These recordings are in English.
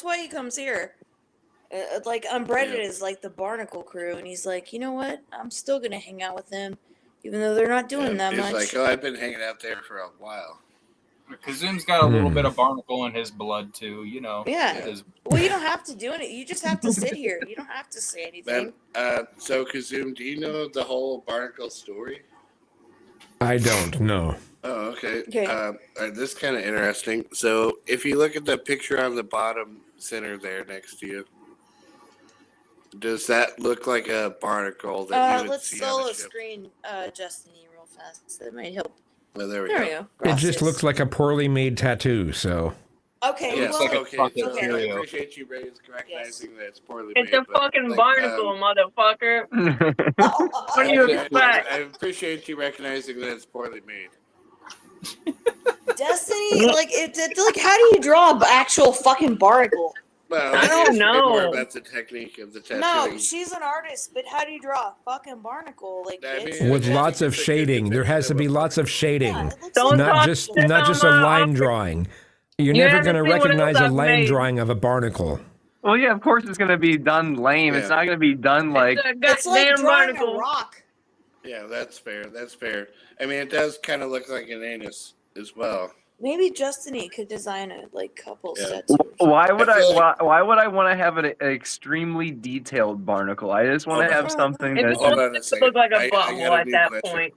That's why he comes here. Like Unbreaded is like the Barnacle crew, and he's like, you know what? I'm still gonna hang out with them, even though they're not doing that much. He's like, oh, I've been hanging out there for a while. Kizzume's got a little bit of Barnacle in his blood too, you know. Yeah. Well, you don't have to do it. You just have to sit here. You don't have to say anything. So Kizzume, do you know the whole Barnacle story? I don't know. Oh, okay. This is kind of interesting. So if you look at the picture on the bottom center there next to you, does that look like a barnacle that you would let's see solo on a ship? screen Justinee real fast. That might help. Well, there we go. It just looks like a poorly made tattoo, so. Okay, Yes, well, okay. So I appreciate you recognizing that it's poorly made. It's a fucking barnacle, motherfucker. What do you expect? I appreciate you recognizing that it's poorly made. Destiny, like how do you draw an actual fucking barnacle? Well, I don't know. More about the technique of the tattooing. No, she's an artist, but how do you draw a fucking barnacle? Like with lots of shading, there has to be lots of shading, Don't not just a line drawing. You're never going to recognize a line drawing of a barnacle. Well, yeah, of course it's going to be done lame. It's not going to be done like. It's like drawing a rock. Yeah, that's fair. That's fair. I mean, it does kind of look like an anus as well. Maybe Justinee could design a couple sets. Why would Why would I want to have an extremely detailed barnacle? I just want to have something that looks like a butthole at that point.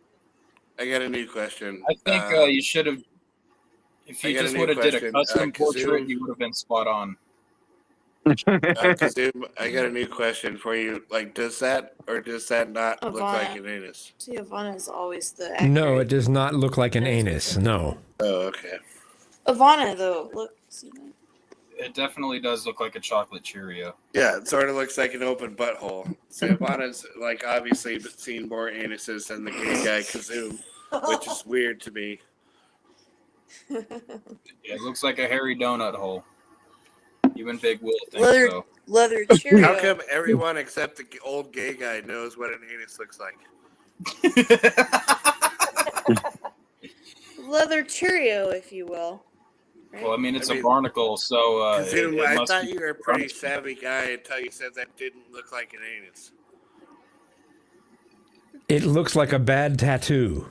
I got a new question. I think you should have. If you just would have did a custom portrait, you would have been spot on. Kizzume, I got a new question for you. Like, does that or does that not look like an anus? See, Ivana is always the. No, it does not look like an anus. No. Oh, okay. Ivana, though, look. See that? It definitely does look like a chocolate Cheerio. Yeah, it sort of looks like an open butthole. So Ivana's like obviously seen more anuses than the gay guy Kizzume, which is weird to me. Yeah, it looks like a hairy donut hole. Even Big Will thinks so. Leather Cheerio. How come everyone except the old gay guy knows what an anus looks like? Leather Cheerio, if you will. Right? Well, I mean, it's a barnacle, so Kizzume, I thought you were a pretty savvy guy until you said that didn't look like an anus. It looks like a bad tattoo.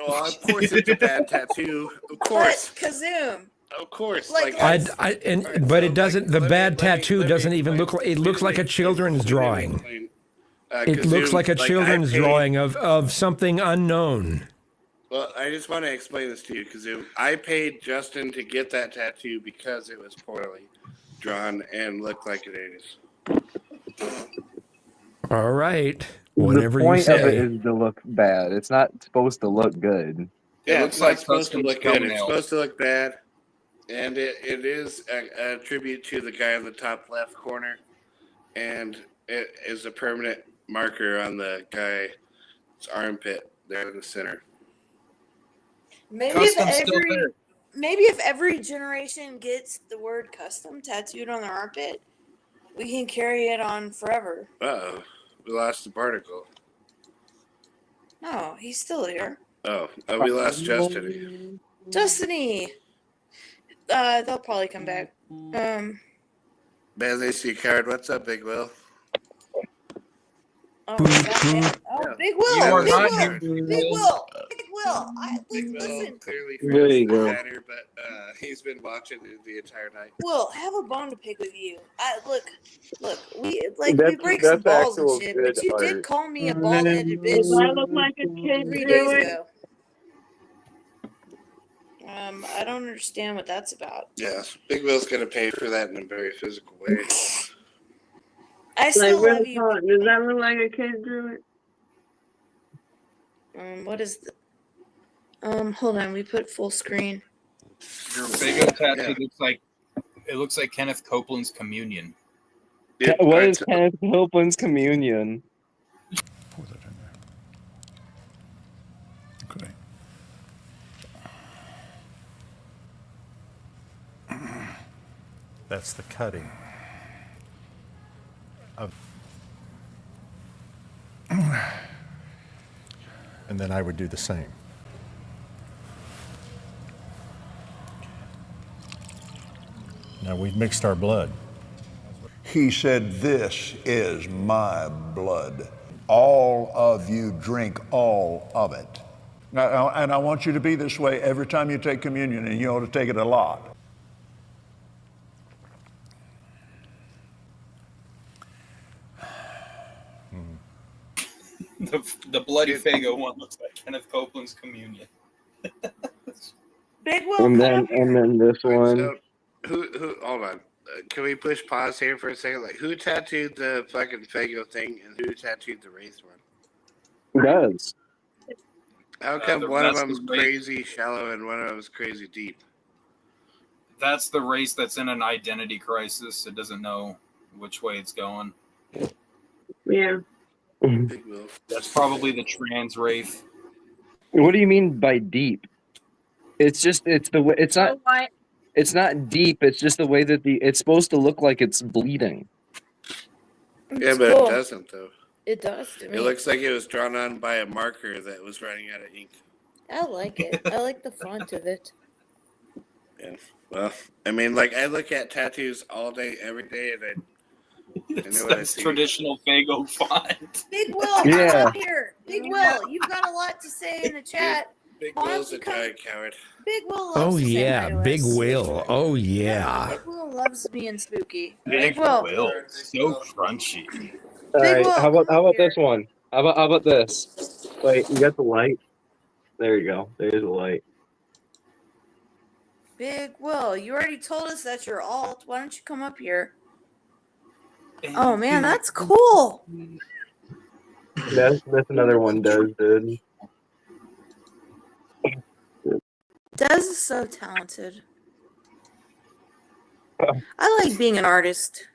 Well, of course it's a bad tattoo. Of course. But Kizzume. Of course. But it doesn't. The bad tattoo doesn't even look like. It looks like a children's drawing. It looks like a children's drawing of something unknown. Well, I just want to explain this to you, Kizzume. I paid Justin to get that tattoo because it was poorly drawn and looked like an anus. All right. Whatever the point you say. of it is to look bad. It's not supposed to look good. Yeah, it's not supposed to look good. It's supposed to look bad. And it is a tribute to the guy in the top left corner. And it is a permanent marker on the guy's armpit there in the center. Maybe if every generation gets the word custom tattooed on their armpit, we can carry it on forever. Uh-oh. We lost the Barnacle. No, he's still here. Oh, we lost Justinee. Justinee! They'll probably come back. Man, they see card. What's up, Big Will? Oh, Big Will! Big Will! Listen. Clearly there you go. Matter, but he's been watching the entire night. Will, have a bone to pick with you. Look, we break some balls and shit, but you did call me a bald-headed bitch. I look like a kid 3 days ago. I don't understand what that's about. Yes, Big Will's gonna pay for that in a very physical way. I still love you. Does that look like a kid drew it? What is the? Hold on. We put full screen. Your Fago tattoo looks like Kenneth Copeland's communion. Yeah, what is Kenneth Copeland's communion? Pour that in there. Okay. That's the cutting of. And then I would do the same. Now we've mixed our blood. He said, "This is my blood. All of you drink all of it." Now, and I want you to be this way every time you take communion, and you ought to take it a lot. The bloody Fago one looks like Kenneth Copeland's communion. Big Will. And then this one. So, who? Hold on. Can we push pause here for a second? Like, who tattooed the fucking Fago thing, and who tattooed the Wraith one? Who does? How come one of them's crazy shallow and one of them's crazy deep? That's the race that's in an identity crisis. It doesn't know which way it's going. Yeah. Big Will. That's probably the trans wraith. What do you mean by deep? It's the way. It's not. Why? It's not deep. It's just the way that it's supposed to look like it's bleeding. Yeah, but it doesn't though. It does to me. It looks like it was drawn on by a marker that was running out of ink. I like it. I like the font of it. Yeah. Well, I mean, like I look at tattoos all day, every day, and I know what I That's see. traditional Fago font. Big Will, Yeah. come up here. Big Will, you've got a lot to say in the chat. Big Why don't Will's you a come- giant coward. Big Will loves Oh to say hi yeah, to Big us. Will. Oh yeah. Big Will loves being spooky. Big Will. Will. So crunchy. All Big right. Will, How about come up this here. one? How about this? Wait, you got the light? There you go. There's the light. Big Will, you already told us that's your alt. Why don't you come up here? Oh man, that's cool. That's another one. Does dude. Des is so talented. I like being an artist.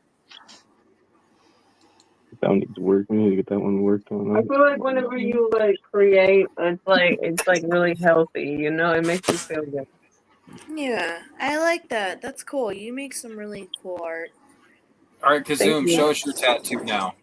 That needs work. We need to get that one worked on. I feel like whenever you like create, it's like really healthy. You know, it makes you feel good. Yeah, I like that. That's cool. You make some really cool art. All right, Kizzume, Thank you. show us your tattoo now.